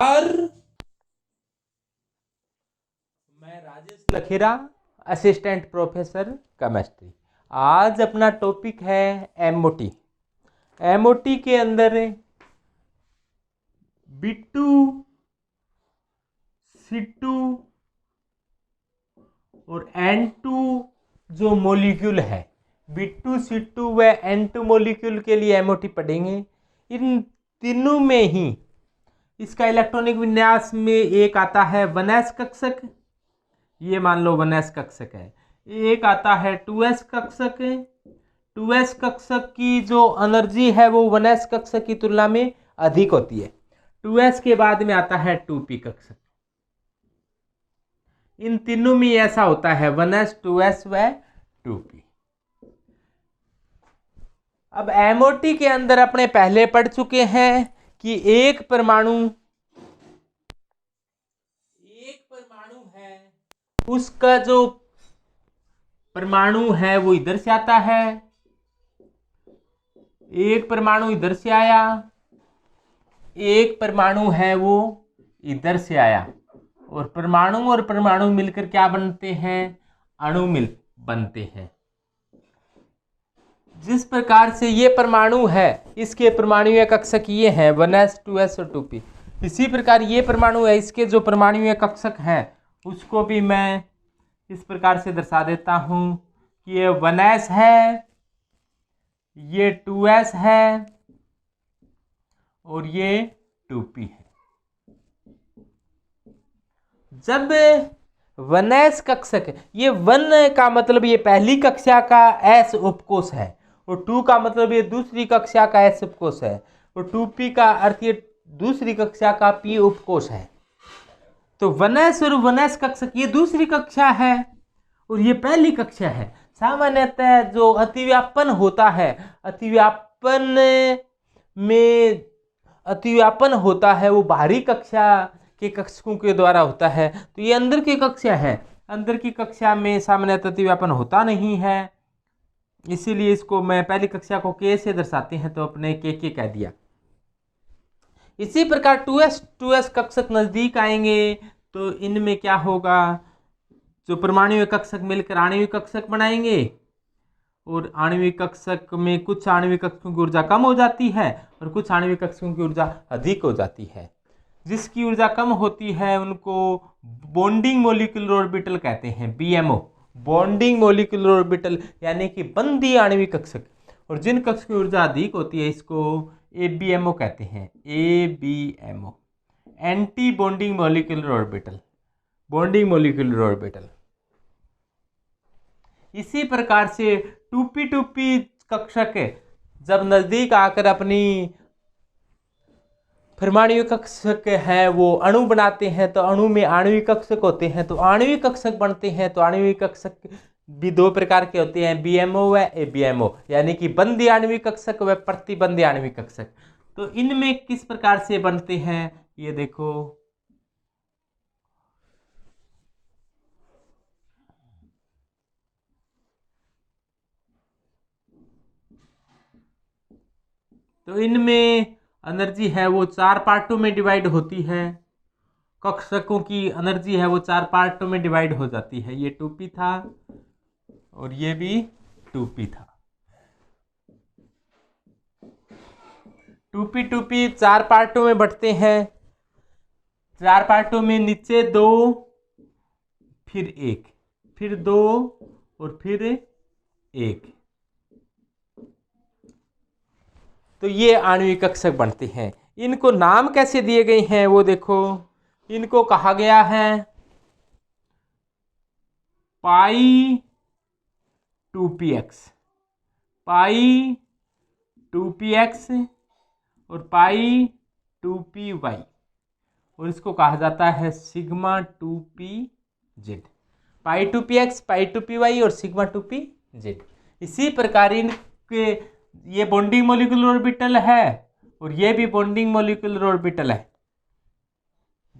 और मैं Rajesh Lakhera, assistant professor chemistry. आज अपना टॉपिक है एमओटी। एमओटी के अंदर B2 C2 और N2 जो मॉलिक्यूल है, B2 C2 व N2 मॉलिक्यूल के लिए एमओटी पढ़ेंगे। इन तीनों में ही इसका इलेक्ट्रॉनिक विन्यास में एक आता है 1s कक्षक, ये मान लो 1s कक्षक है। एक आता है 2s कक्षक। 2s कक्षक की जो एनर्जी है वो 1s कक्षक की तुलना में अधिक होती है। 2s के बाद में आता है 2p कक्षक। इन तीनों में ऐसा होता है 1s 2s व 2p। अब एमओटी के अंदर अपने पहले पढ़ चुके हैं कि एक परमाणु है, उसका जो परमाणु है वो इधर से आता है, एक परमाणु इधर से आया, एक परमाणु है वो इधर से आया, और परमाणु मिलकर क्या बनते हैं? अणु बनते हैं। जिस प्रकार से ये परमाणु है, इसके परमाणुीय कक्षक ये हैं 1s 2s और 2p। इसी प्रकार ये परमाणु है, इसके जो परमाणुीय कक्षक हैं उसको भी मैं इस प्रकार से दर्शा देता हूं कि ये 1s है, ये 2s है और ये 2p है। जब 1s कक्षक, ये 1 का मतलब ये पहली कक्षा का s उपकोष है, और 2 का मतलब ये दूसरी कक्षा का s उपकोष है, और 2p का अर्थ ये दूसरी कक्षा का p उपकोष है। तो 1s और 1s कक्षक ये दूसरी कक्षा है और ये पहली कक्षा है। सामान्यतः जो अतिव्यापन होता है, अतिव्यापन होता है वो बाहरी कक्षा के कक्षकों के द्वारा होता है। तो ये अंदर की कक्षा है, अंदर की कक्षा में सामान्यतः अतिव्यापन होता नहीं है, इसीलिए इसको मैं पहली कक्षा को k से दर्शाते हैं, तो अपने k कह दिया। इसी प्रकार 2s कक्षक नजदीक आएंगे तो इनमें क्या होगा? जो परमाणुीय कक्षक मिलकर आणविक कक्षक बनाएंगे, और आणविक कक्षक में कुछ आणविक कक्षकों की ऊर्जा कम हो जाती है और कुछ आणविक कक्षकों की ऊर्जा अधिक हो जाती है। जिसकी ऊर्जा कम होती है उनको बॉन्डिंग मॉलिक्यूलर ऑर्बिटल कहते हैं, BMO, बॉन्डिंग मॉलिक्यूलर ऑर्बिटल, यानी कि बंदी आणविक कक्षक। और जिन कक्षक की ऊर्जा अधिक होती है इसको ABMO कहते हैं, ABMO, anti bonding molecular orbital, bonding molecular orbital. इसी प्रकार से 2p कक्षक जब नजदीक आकर अपनी परमाणु कक्षक है वो अणु बनाते हैं, तो अणु में आणविक कक्षक होते हैं, तो आणविक कक्षक बनते हैं। तो आणविक कक्षक भी 2 प्रकार के होते हैं, BMO व ABMO, यानी कि बंदी आणविक कक्षक व प्रतिबंधी आणविक कक्षक। तो इनमें किस प्रकार से बनते हैं ये देखो। तो इनमें एनर्जी है वो 4 पार्टों में डिवाइड होती है। कक्षकों की एनर्जी है वो 4 पार्टों में डिवाइड हो जाती है। ये 2p था और ये भी 2p था। 2p 4 पार्टों में बढ़ते हैं। 4 पार्टों में नीचे 2, फिर 1, फिर 2 और फिर 1। तो ये आणविक कक्षक बनते हैं। इनको नाम कैसे दिए गए हैं वो देखो। इनको कहा गया है पाई 2px, पाई 2px और पाई 2py, और इसको कहा जाता है सिग्मा 2pz। पाई 2px, पाई 2py और सिग्मा 2pz। इसी प्रकार इनके ये बॉन्डिंग मॉलिक्यूलर ऑर्बिटल है और ये भी बॉन्डिंग मॉलिक्यूलर ऑर्बिटल है।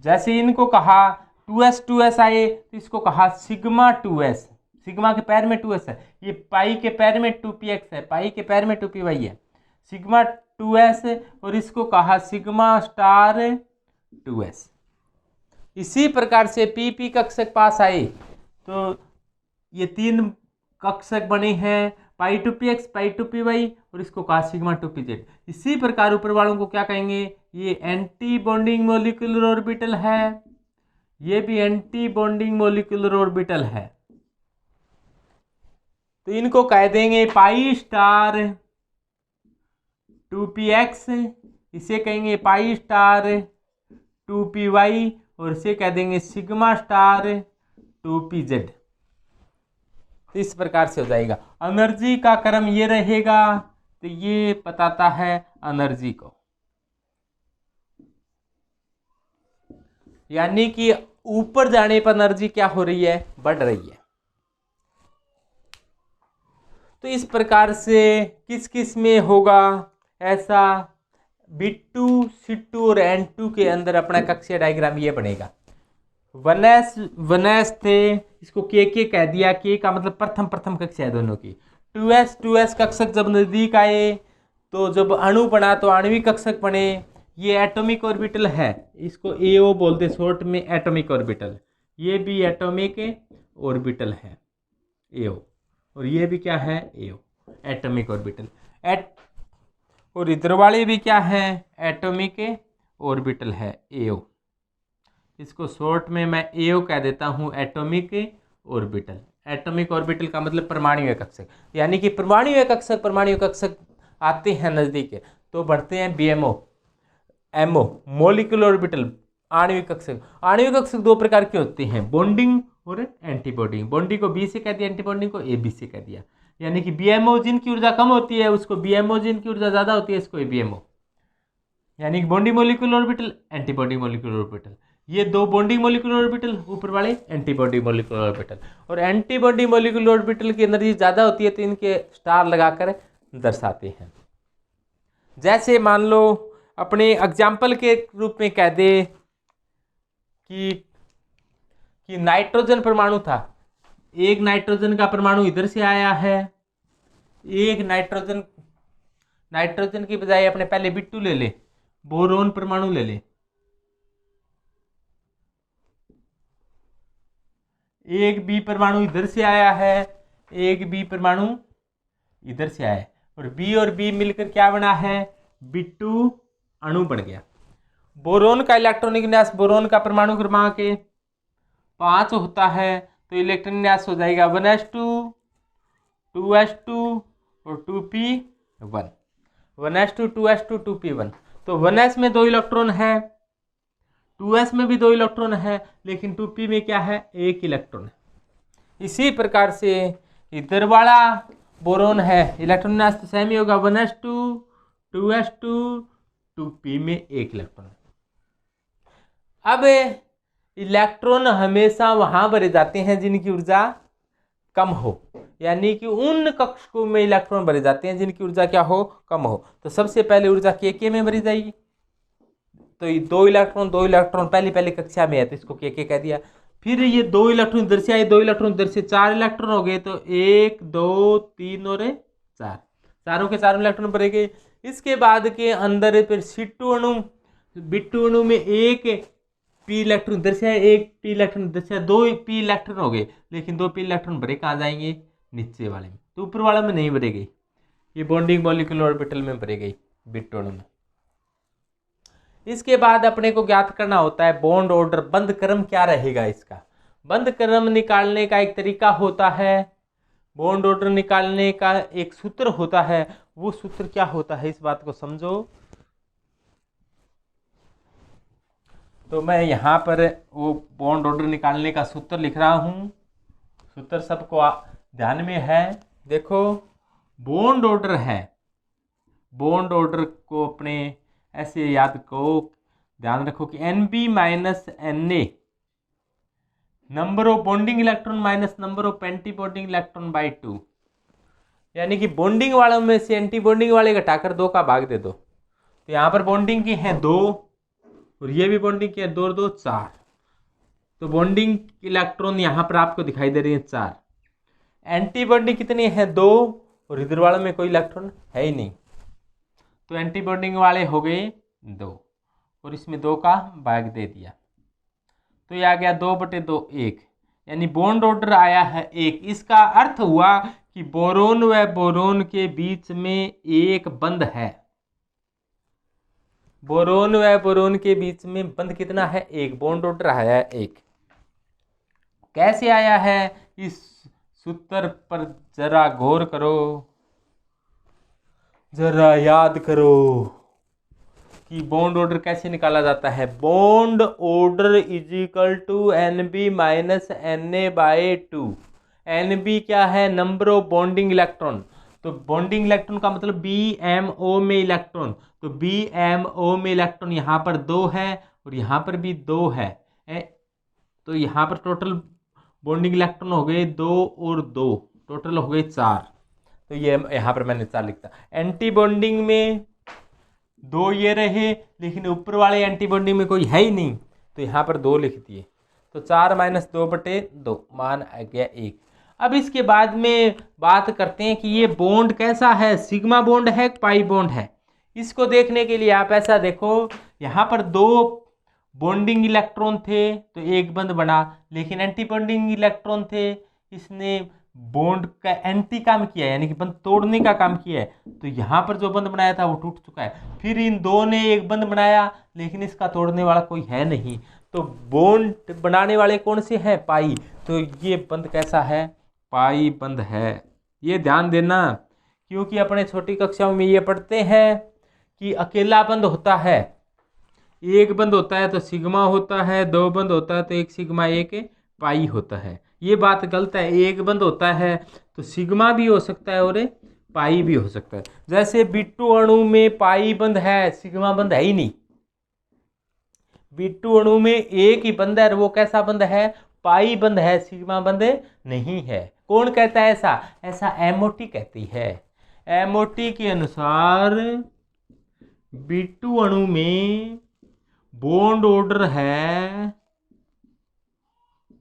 जैसे इनको कहा 2s आए तो इसको कहा सिग्मा 2s, सिग्मा के पैर में 2s है। ये पाई के पैर में 2px है, पाई के पैर में 2py है, सिग्मा 2s, और इसको कहा सिग्मा स्टार 2s। इसी प्रकार से PP कक्षक पास आए तो ये 3 कक्षक बने हैं, pi two p x, pi two p y और इसको cos sigma two p z. इसी प्रकार ऊपर वालों को क्या कहेंगे, ये एंटी बॉन्डिंग मोलिकुलर ऑर्बिटल है, ये भी एंटी बॉन्डिंग मोलिकुलर ऑर्बिटल है। तो इनको कह देंगे पाई स्टार 2px, इसे कहेंगे पाई स्टार 2py और इसे कह देंगे सिग्मा स्टार 2pz। तो इस प्रकार से हो जाएगा। एनर्जी का क्रम ये रहेगा, तो ये बताता है एनर्जी को, यानी कि ऊपर जाने पर एनर्जी क्या हो रही है, बढ़ रही है। तो इस प्रकार से किस किस में होगा ऐसा, B2, C2 और N2 के अंदर अपना कक्षीय डायग्राम ये बनेगा। 1s थे, इसको के कह दिया, के का मतलब प्रथम कक्षा है दोनों की। 2s कक्षक जब नजदीक आए तो जब अणु बना तो आणविक कक्षक बने। ये एटॉमिक ऑर्बिटल है, इसको AO बोलते शॉर्ट में, एटॉमिक ऑर्बिटल। ये भी एटॉमिक ऑर्बिटल है AO, और ये भी क्या है AO, एटॉमिक ऑर्बिटल। और इधर वाले भी क्या है, एटॉमिक ऑर्बिटल है AO, इसको शॉर्ट में मैं AO कह देता हूँ, एटॉमिक ऑर्बिटल। एटॉमिक ऑर्बिटल का मतलब परमाणु कक्षक, यानी कि परमाणु कक्षक आते हैं नजदीक तो बढ़ते हैं BMO, MO, मोलिकुलर ऑर्बिटल, आणविक कक्षक। आणविक कक्षक 2 प्रकार के होते हैं, बॉन्डिंग और एंटी बॉन्डिंग। बॉन्डिंग को B से कह दिया, एंटी बॉन्डिंग को AB से कह दिया। यानी कि BMO जिनकी ऊर्जा कम होती है उसको BMO, जिनकी ऊर्जा ज्यादा होती है इसको ABMO। यानी कि bonding molecular orbital, anti bonding molecular orbital. ये 2 बॉन्डिंग मोलिकुलर ऑर्बिटल, ऊपर वाले एंटी बॉन्डिंग मोलिकुलर ऑर्बिटल। और एंटी बॉन्डिंग मोलिकुलर ऑर्बिटल की एनर्जी ज्यादा होती है तो इनके स्टार लगाकर दर्शाते हैं। जैसे मान लो अपने एग्जाम्पल के रूप में कह दे कि नाइट्रोजन परमाणु था, एक नाइट्रोजन का परमाणु इधर से आया है, एक नाइट्रोजन की बजाय अपने पहले B2 ले ले, बोरोन परमाणु ले ले, एक B परमाणु इधर से आया है, एक B परमाणु इधर से आया है, और B मिलकर क्या बना है, B2 अणु बन गया। बोरोन का इलेक्ट्रॉनिक विन्यास, बोरोन का परमाणु क्रमांक 5 होता है, तो इलेक्ट्रॉन विन्यास हो जाएगा 1s2 2s2 और 2p1, 1s2 2s2 2p1। तो 1s में 2 इलेक्ट्रॉन है, 2s में भी 2 इलेक्ट्रॉन है, लेकिन 2p में क्या है, 1 इलेक्ट्रॉन है। इसी प्रकार से इधर वाला बोरोन है, इलेक्ट्रॉन विन्यास तो सेम ही होगा, 1s2 2s2 2p में 1 इलेक्ट्रॉन। अब इलेक्ट्रॉन हमेशा वहां भरे जाते हैं जिनकी ऊर्जा कम हो, यानी कि उन कक्षकों में इलेक्ट्रॉन भरे जाते हैं जिनकी ऊर्जा क्या हो, कम हो। तो सबसे पहले ऊर्जा के में भरी जाएगी, तो ये 2 इलेक्ट्रॉन पहली कक्षा में है तो इसको के कह दिया। फिर ये 2 इलेक्ट्रॉन इधर से आए, 2 इलेक्ट्रॉन इधर से, 4 इलेक्ट्रॉन हो गए, तो 1 2 3 और 4, चारों के 4 इलेक्ट्रॉन भरे गए। इसके बाद के अंदर फिर C2 अणु, B2 अणु में 1 p इलेक्ट्रॉन इधर से है, 1 p इलेक्ट्रॉन इधर से है, 2 p इलेक्ट्रॉन हो गए, लेकिन 2 p इलेक्ट्रॉन भरे कहाँ जाएंगे, नीचे वाले में, तो ऊपर वाले में नहीं भरे गई, ये बॉन्डिंग मॉलिक्यूलर ऑर्बिटल में भरे गई, B2 अणु में। इसके बाद अपने को ज्ञात करना होता है बॉन्ड ऑर्डर, बंध क्रम क्या रहेगा इसका। बंध क्रम निकालने का एक तरीका होता है, बॉन्ड ऑर्डर निकालने का एक सूत्र होता है। वो सूत्र क्या होता है, इस बात को समझो। तो मैं यहाँ पर वो बॉन्ड ऑर्डर निकालने का सूत्र लिख रहा हूँ, सूत्र सबको ध्यान में है। देखो बॉन्ड ऑर्डर है, बॉन्ड ऑर्डर को अपने ऐसे याद को ध्यान रखो कि NB minus Na number of bonding electron minus number of anti bonding electron by 2, यानी कि बॉन्डिंग वालों में से एंटी बॉन्डिंग वाले घटाकर 2 का भाग दे दो। तो यहाँ पर बॉन्डिंग की है 2 और ये भी बॉन्डिंग की है 2 और 2 4, तो बॉन्डिंग इलेक्ट्रॉन यहाँ पर आपको दिखाई दे रही है 4। एंटी बॉन्डिंग कितनी है 2 और इधर वालों में कोई इलेक्ट्रॉन है ही नहीं, तो एंटी बॉन्डिंग वाले हो गए 2 और इसमें 2 का भाग दे दिया, तो ये आ गया 2/2 1, यानी बॉन्ड ऑर्डर आया है 1। इसका अर्थ हुआ कि बोरोन व बोरोन के बीच में एक बंध है। बोरोन व बोरोन के बीच में बंध कितना है? 1। बॉन्ड ऑर्डर आया है 1। कैसे आया है? इस सूत्र पर जरा गौर करो, जरा याद करो कि बॉन्ड ऑर्डर कैसे निकाला जाता है। Bond order is equal to NB minus Na/2। NB क्या है? Number of bonding electron. तो बॉन्डिंग इलेक्ट्रॉन का मतलब BMO में इलेक्ट्रॉन, तो BMO में इलेक्ट्रॉन यहाँ पर 2 है और यहाँ पर भी 2 है। तो यहाँ पर टोटल बॉन्डिंग इलेक्ट्रॉन हो गए 2 और 2, टोटल हो गए 4। तो ये यहाँ पर मैंने 4 लिखता। एंटी बॉन्डिंग में 2 ये रहे, लेकिन ऊपर वाले एंटी बॉन्डिंग में कोई है ही नहीं, तो यहाँ पर 2 लिख दिए। तो 4 - 2/2 मान आ गया 1। अब इसके बाद में बात करते हैं कि ये बॉन्ड कैसा है, सिग्मा बॉन्ड है, पाई बॉन्ड है। इसको देखने के लिए आप ऐसा देखो, यहाँ पर 2 बॉन्डिंग इलेक्ट्रॉन थे तो एक बंध बना, लेकिन एंटी बॉन्डिंग इलेक्ट्रॉन थे, इसने बॉन्ड का एंटी काम किया, यानी कि बंध तोड़ने का काम किया है। तो यहाँ पर जो बंध बनाया था वो टूट चुका है। फिर इन 2 ने एक बंध बनाया, लेकिन इसका तोड़ने वाला कोई है नहीं। तो बॉन्ड बनाने वाले कौन से हैं? पाई। तो ये बंध कैसा है? पाई बंध है। ये ध्यान देना, क्योंकि अपने छोटी कक्षाओं में ये पढ़ते हैं कि अकेला बंध होता है, एक बंध होता है तो सिग्मा होता है, 2 बंध होता है तो एक सिग्मा एक पाई होता है। ये बात गलत है। एक बंध होता है तो सिग्मा भी हो सकता है और पाई भी हो सकता है। जैसे B2 अणु में पाई बंध है, सिग्मा बंध है ही नहीं। B2 अणु में एक ही बंध है और वो कैसा बंध है? पाई बंध है, सिग्मा बंध नहीं है। कौन कहता है ऐसा? ऐसा MOT कहती है। MOT के अनुसार B2 अणु में बॉन्ड ऑर्डर है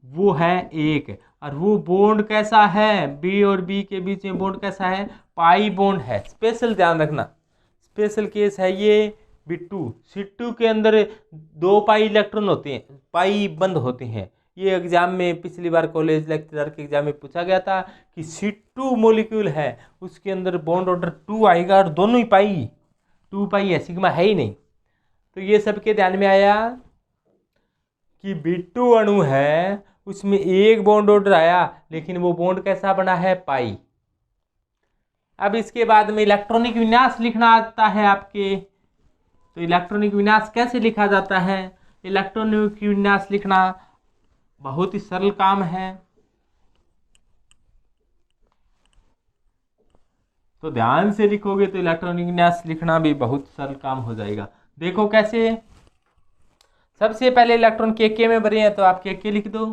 वो है 1, और वो बॉन्ड कैसा है? B और B के बीच में बॉन्ड कैसा है? पाई बॉन्ड है। स्पेशल ध्यान रखना, स्पेशल केस है ये B2। C2 के अंदर 2 पाई इलेक्ट्रॉन होते हैं, पाई बंद होते हैं। ये एग्जाम में पिछली बार कॉलेज लेक्चरर के एग्जाम में पूछा गया था कि C2 मॉलिक्यूल है, उसके अंदर बॉन्ड ऑर्डर 2 आएगा और दोनों ही पाई 2 पाई है, सिग्मा है ही नहीं। तो ये सबके ध्यान में आया कि B2 अणु है, उसमें एक बॉन्ड ऑर्डर आया, लेकिन वो बॉन्ड कैसा बना है? पाई। अब इसके बाद में इलेक्ट्रॉनिक विन्यास लिखना आता है आपके। तो इलेक्ट्रॉनिक विन्यास कैसे लिखा जाता है? इलेक्ट्रॉनिक विन्यास लिखना बहुत ही सरल काम है, तो ध्यान से लिखोगे तो इलेक्ट्रॉनिक विन्यास लिखना भी बहुत सरल काम हो जाएगा। देखो कैसे। सबसे पहले इलेक्ट्रॉन के में भरे हैं तो आप के लिख दो।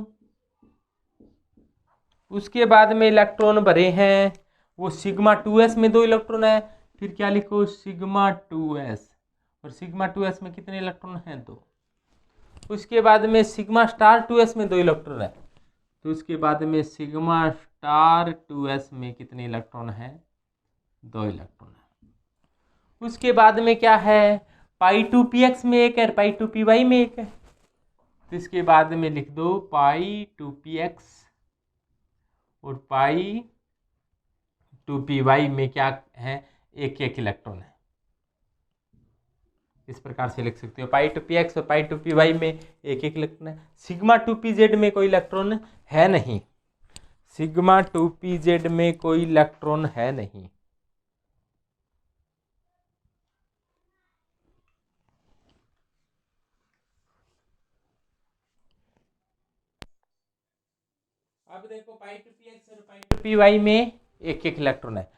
उसके बाद में इलेक्ट्रॉन भरे हैं वो सिग्मा 2s में 2 इलेक्ट्रॉन है, फिर क्या लिखो? Sigma 2s। और सिग्मा 2s में कितने इलेक्ट्रॉन हैं? 2। उसके बाद में सिग्मा स्टार 2s में 2 इलेक्ट्रॉन है, तो उसके बाद में सिग्मा स्टार 2s में कितने इलेक्ट्रॉन हैं? 2 इलेक्ट्रॉन है। उसके बाद में क्या है? पाई 2px में 1 है, पाई 2py में 1 है, तो इसके बाद में लिख दो पाई 2px और पाई 2py में क्या है? 1 इलेक्ट्रॉन है। इस प्रकार से लिख सकते हो, पाई 2px और पाई 2py में 1 इलेक्ट्रॉन है। सिग्मा 2pz में कोई इलेक्ट्रॉन है नहीं, सिग्मा 2pz में कोई इलेक्ट्रॉन है नहीं। अब देखो पाई 2px और पाई 2py में 1 इलेक्ट्रॉन है।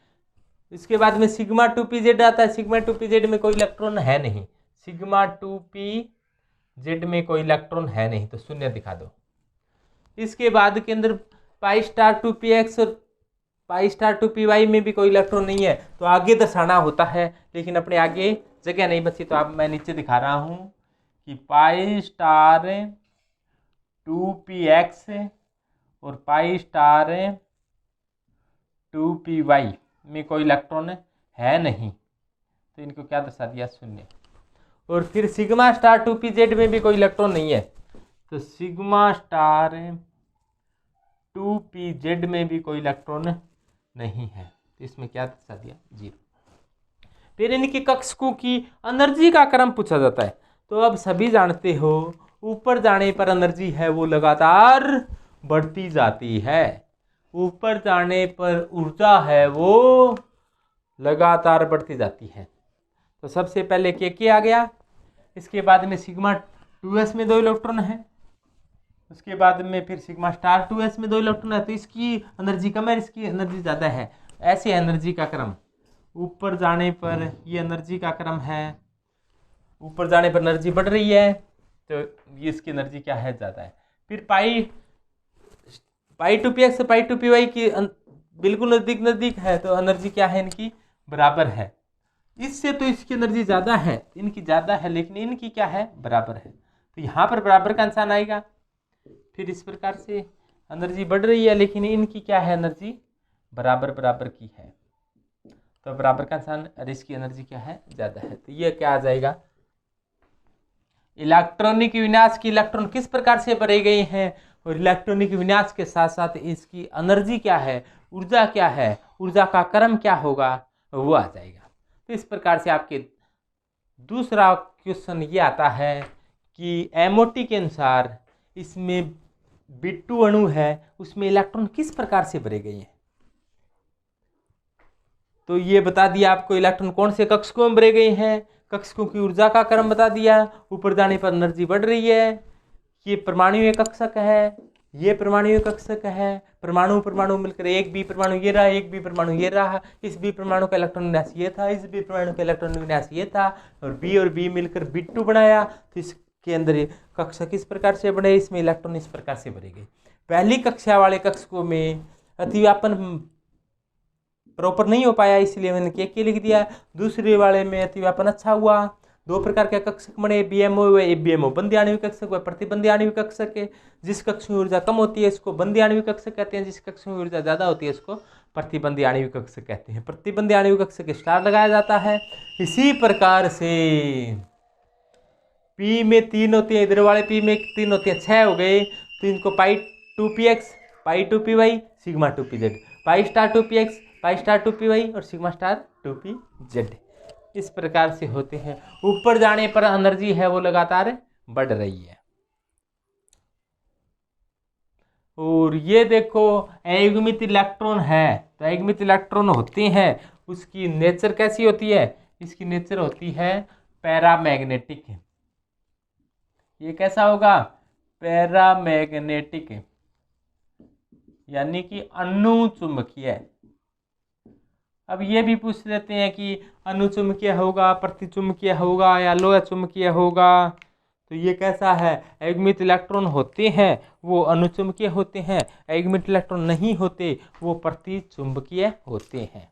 इसके बाद में सिग्मा 2pz आता है, सिग्मा 2pz में कोई इलेक्ट्रॉन है नहीं, सिग्मा 2pz में कोई इलेक्ट्रॉन है नहीं, तो 0 दिखा दो। इसके बाद के अंदर पाई स्टार 2px और पाई स्टार 2py में भी कोई इलेक्ट्रॉन नहीं है, तो आगे दर्शाना होता है, लेकिन अपने आगे जगह नहीं बची, तो अब मैं नीचे दिखा रहा हूँ कि पाई स्टार 2px और पाई स्टार 2py में कोई इलेक्ट्रॉन है नहीं, तो इनको क्या दर्शा दिया? 0। और फिर सिग्मा स्टार 2pz में भी कोई इलेक्ट्रॉन नहीं है, तो सिग्मा स्टार 2pz में भी कोई इलेक्ट्रॉन नहीं है, तो इसमें क्या दर्शा दिया, 0। फिर इनके कक्षकों की एनर्जी का क्रम पूछा जाता है। तो अब सभी जानते हो ऊपर जाने पर एनर्जी है वो लगातार बढ़ती जाती है, ऊपर जाने पर ऊर्जा है वो लगातार बढ़ती जाती है। तो सबसे पहले के आ गया, इसके बाद में सिग्मा 2s में 2 इलेक्ट्रॉन है, उसके बाद में फिर सिग्मा स्टार 2s में 2 इलेक्ट्रॉन है, तो इसकी एनर्जी कम है, इसकी एनर्जी ज़्यादा है। ऐसे एनर्जी का क्रम, ऊपर जाने पर ये एनर्जी का क्रम है, ऊपर जाने पर एनर्जी बढ़ रही है, तो ये इसकी एनर्जी क्या है, ज़्यादा है। फिर पाई 2px पाई 2py की बिल्कुल नज़दीक है, तो एनर्जी क्या है, इनकी बराबर है। इससे तो इसकी एनर्जी ज़्यादा है, इनकी ज़्यादा है, लेकिन इनकी क्या है, बराबर है, तो यहाँ पर बराबर का निशान आएगा। फिर इस प्रकार से एनर्जी बढ़ रही है, लेकिन इनकी क्या है, एनर्जी बराबर की है, तो बराबर का निशान, और इसकी एनर्जी क्या है, ज़्यादा है, तो ये क्या आ जाएगा, इलेक्ट्रॉनिक विन्यास की इलेक्ट्रॉन किस प्रकार से भरे गए हैं, और इलेक्ट्रॉनिक विन्यास के साथ साथ इसकी एनर्जी क्या है, ऊर्जा क्या है, ऊर्जा का क्रम क्या होगा, वो आ जाएगा। तो इस प्रकार से आपके दूसरा क्वेश्चन ये आता है कि MOT के अनुसार इसमें B2 अणु है, उसमें इलेक्ट्रॉन किस प्रकार से भरे गए हैं। तो ये बता दिया आपको इलेक्ट्रॉन कौन से कक्षकों में भरे गए हैं, कक्षकों की ऊर्जा का क्रम बता दिया, ऊपर जाने पर एनर्जी बढ़ रही है, ये परमाणु कक्षक है, ये परमाणु कक्षक है, परमाणु मिलकर एक बी परमाणु ये रहा, एक बी परमाणु ये रहा, इस बी परमाणु का इलेक्ट्रॉन विन्यास ये था, इस बी परमाणु का इलेक्ट्रॉन विन्यास ये था, और बी मिलकर B2 बनाया, तो इसके अंदर कक्षक इस प्रकार से बने, इसमें इलेक्ट्रॉन इस प्रकार से भरे गए। पहली कक्षा वाले कक्षकों में अतिव्यापन प्रॉपर नहीं हो पाया, इसलिए मैंने के लिख दिया। दूसरे वाले में अतिव्यापन अच्छा हुआ। 2 प्रकार के कक्षक बने, BMO व ABMO, बंदी आणविक कक्षक व प्रतिबंधी आणविक कक्षक है। जिस कक्ष में ऊर्जा कम होती है इसको बंदी आणविक कक्षक कहते हैं, जिस कक्ष में ऊर्जा ज़्यादा होती है इसको प्रतिबंधी आणविक कक्षक कहते हैं। प्रतिबंधी आणविक कक्षक स्टार लगाया जाता है। इसी प्रकार से P में 3 होती है, इधर वाले P में 3 होती है, 6 हो गए, तो इनको पाई 2px पाई 2py sigma 2pz, pi star 2px pi star 2py और सिग्मा स्टार 2pz इस प्रकार से होते हैं। ऊपर जाने पर एनर्जी है वो लगातार बढ़ रही है। और ये देखो अयुग्मित इलेक्ट्रॉन है, तो अयुग्मित इलेक्ट्रॉन होते हैं, उसकी नेचर कैसी होती है, इसकी नेचर होती है पैरामैग्नेटिक। ये कैसा होगा, पैरामैग्नेटिक, यानी कि अनुचुंबकीय। अब ये भी पूछ लेते हैं कि अनुचुंबकीय होगा, प्रतिचुंबकीय होगा या लोह चुंबकीय होगा, तो ये कैसा है, अयुग्मित इलेक्ट्रॉन होते हैं वो अनुचुंबकीय होते हैं, अयुग्मित इलेक्ट्रॉन नहीं होते वो प्रतिचुंबकीय होते हैं।